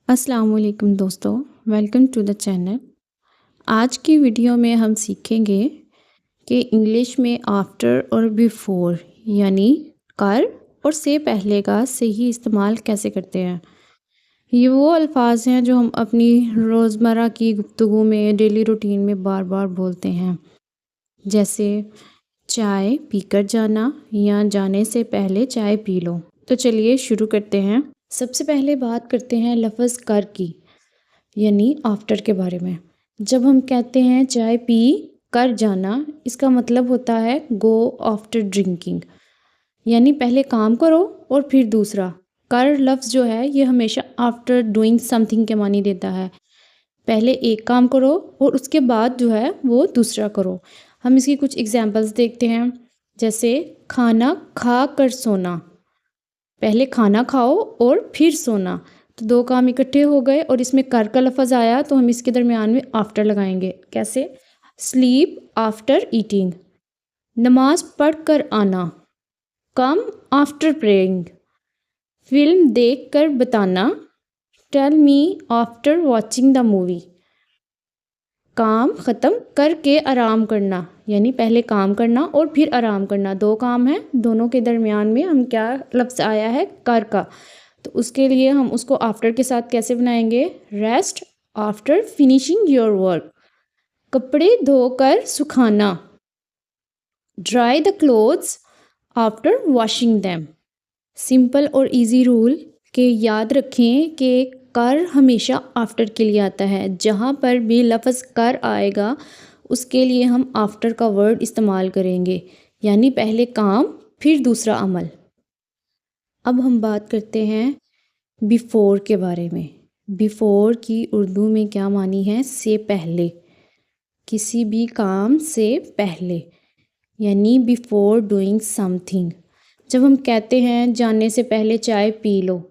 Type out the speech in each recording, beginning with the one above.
अस्सलाम वालेकुम दोस्तों, वेलकम टू द चैनल। आज की वीडियो में हम सीखेंगे कि इंग्लिश में आफ्टर और बिफोर यानी कर और से पहले का सही इस्तेमाल कैसे करते हैं। ये वो अल्फाज हैं जो हम अपनी रोज़मर्रा की गुफ्तगू में डेली रूटीन में बार बार बोलते हैं, जैसे चाय पीकर जाना या जाने से पहले चाय पी लो। तो चलिए शुरू करते हैं। सबसे पहले बात करते हैं लफ्ज़ कर की यानी आफ्टर के बारे में। जब हम कहते हैं चाय पी कर जाना, इसका मतलब होता है गो आफ्टर ड्रिंकिंग, यानी पहले काम करो और फिर दूसरा। कर लफ्ज़ जो है ये हमेशा आफ्टर डूइंग समथिंग के मानी देता है। पहले एक काम करो और उसके बाद जो है वो दूसरा करो। हम इसकी कुछ एग्जांपल्स देखते हैं, जैसे खाना खा कर सोना, पहले खाना खाओ और फिर सोना। तो दो काम इकट्ठे हो गए और इसमें कर का लफ्ज़ आया तो हम इसके दरमियान में आफ्टर लगाएंगे। कैसे? स्लीप आफ्टर ईटिंग, नमाज पढ़ कर आना, कम आफ्टर प्रेइंग, फिल्म देख कर बताना, tell me after watching the movie, काम ख़त्म करके आराम करना, यानी पहले काम करना और फिर आराम करना। दो काम हैं, दोनों के दरमियान में हम क्या लफ्ज़ आया है? कर का। तो उसके लिए हम उसको आफ्टर के साथ कैसे बनाएंगे? Rest after finishing your work, कपड़े धोकर सुखाना, dry the clothes after washing them. Simple और इजी रूल के याद रखें कि कर हमेशा आफ्टर के लिए आता है। जहाँ पर भी लफ्ज़ कर आएगा उसके लिए हम आफ्टर का वर्ड इस्तेमाल करेंगे, यानी पहले काम फिर दूसरा अमल। अब हम बात करते हैं बिफ़ोर के बारे में। बिफ़ोर की उर्दू में क्या मानी है? से पहले, किसी भी काम से पहले, यानी बिफ़ोर डूइंग समथिंग। जब हम कहते हैं जाने से पहले चाय पी लो,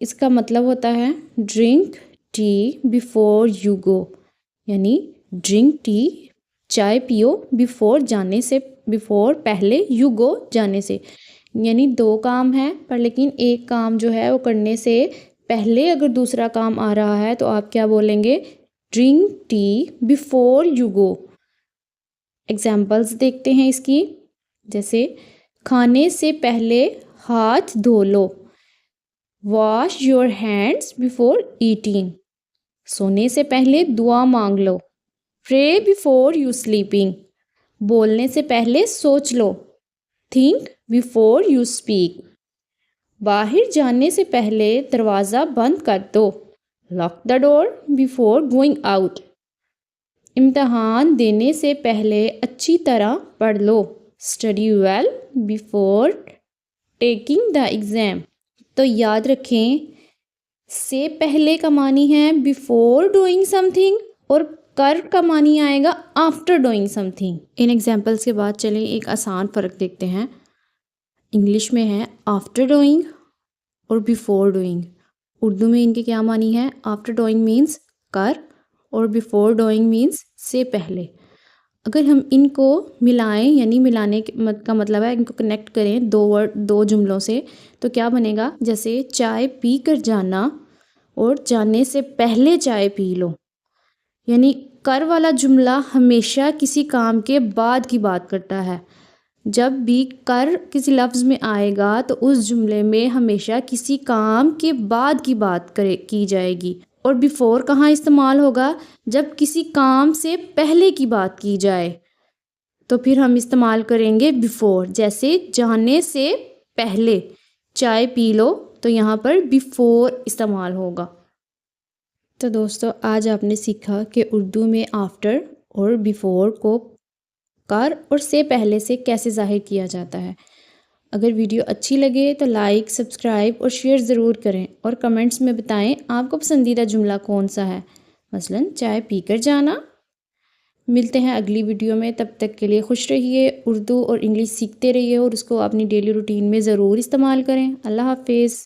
इसका मतलब होता है ड्रिंक टी बिफ़ोर यू गो, यानी ड्रिंक टी, चाय पियो बिफ़ोर जाने से, बिफ़ोर पहले, यू गो जाने से। यानी दो काम हैं पर लेकिन एक काम जो है वो करने से पहले अगर दूसरा काम आ रहा है तो आप क्या बोलेंगे? Drink tea before you go. Examples देखते हैं इसकी, जैसे खाने से पहले हाथ धो लो, wash your hands before eating, सोने से पहले दुआ मांग लो, प्रे बिफोर यू स्लीपिंग, बोलने से पहले सोच लो, थिंक बिफोर यू स्पीक, बाहर जाने से पहले दरवाज़ा बंद कर दो, lock the door before going out, इम्तहान देने से पहले अच्छी तरह पढ़ लो, study well before taking the exam. तो याद रखें, से पहले का मानी है बिफोर डूइंग समथिंग और कर का मानी आएगा आफ्टर डूइंग समथिंग। इन एग्जाम्पल्स के बाद चलें एक आसान फ़र्क देखते हैं। इंग्लिश में है आफ्टर डूइंग और बिफोर डूइंग। उर्दू में इनके क्या मानी है? आफ्टर डूइंग मीन्स कर और बिफोर डूइंग मीन्स से पहले। अगर हम इनको मिलाएं, यानी मिलाने का मतलब है इनको कनेक्ट करें दो वर्ड, दो जुमलों से, तो क्या बनेगा? जैसे चाय पी कर जाना और जाने से पहले चाय पी लो, यानी कर वाला जुमला हमेशा किसी काम के बाद की बात करता है। जब भी कर किसी लफ्ज़ में आएगा तो उस जुमले में हमेशा किसी काम के बाद की बात की जाएगी। और बिफोर कहाँ इस्तेमाल होगा? जब किसी काम से पहले की बात की जाए तो फिर हम इस्तेमाल करेंगे बिफोर। जैसे जाने से पहले चाय पी लो, तो यहाँ पर बिफोर इस्तेमाल होगा। तो दोस्तों आज आपने सीखा कि उर्दू में आफ्टर और बिफोर को कर और से पहले से कैसे ज़ाहिर किया जाता है। अगर वीडियो अच्छी लगे तो लाइक, सब्सक्राइब और शेयर ज़रूर करें और कमेंट्स में बताएं आपको पसंदीदा जुमला कौन सा है, मसलन चाय पीकर जाना। मिलते हैं अगली वीडियो में, तब तक के लिए खुश रहिए, उर्दू और इंग्लिश सीखते रहिए और उसको अपनी डेली रूटीन में ज़रूर इस्तेमाल करें। अल्लाह हाफिज़।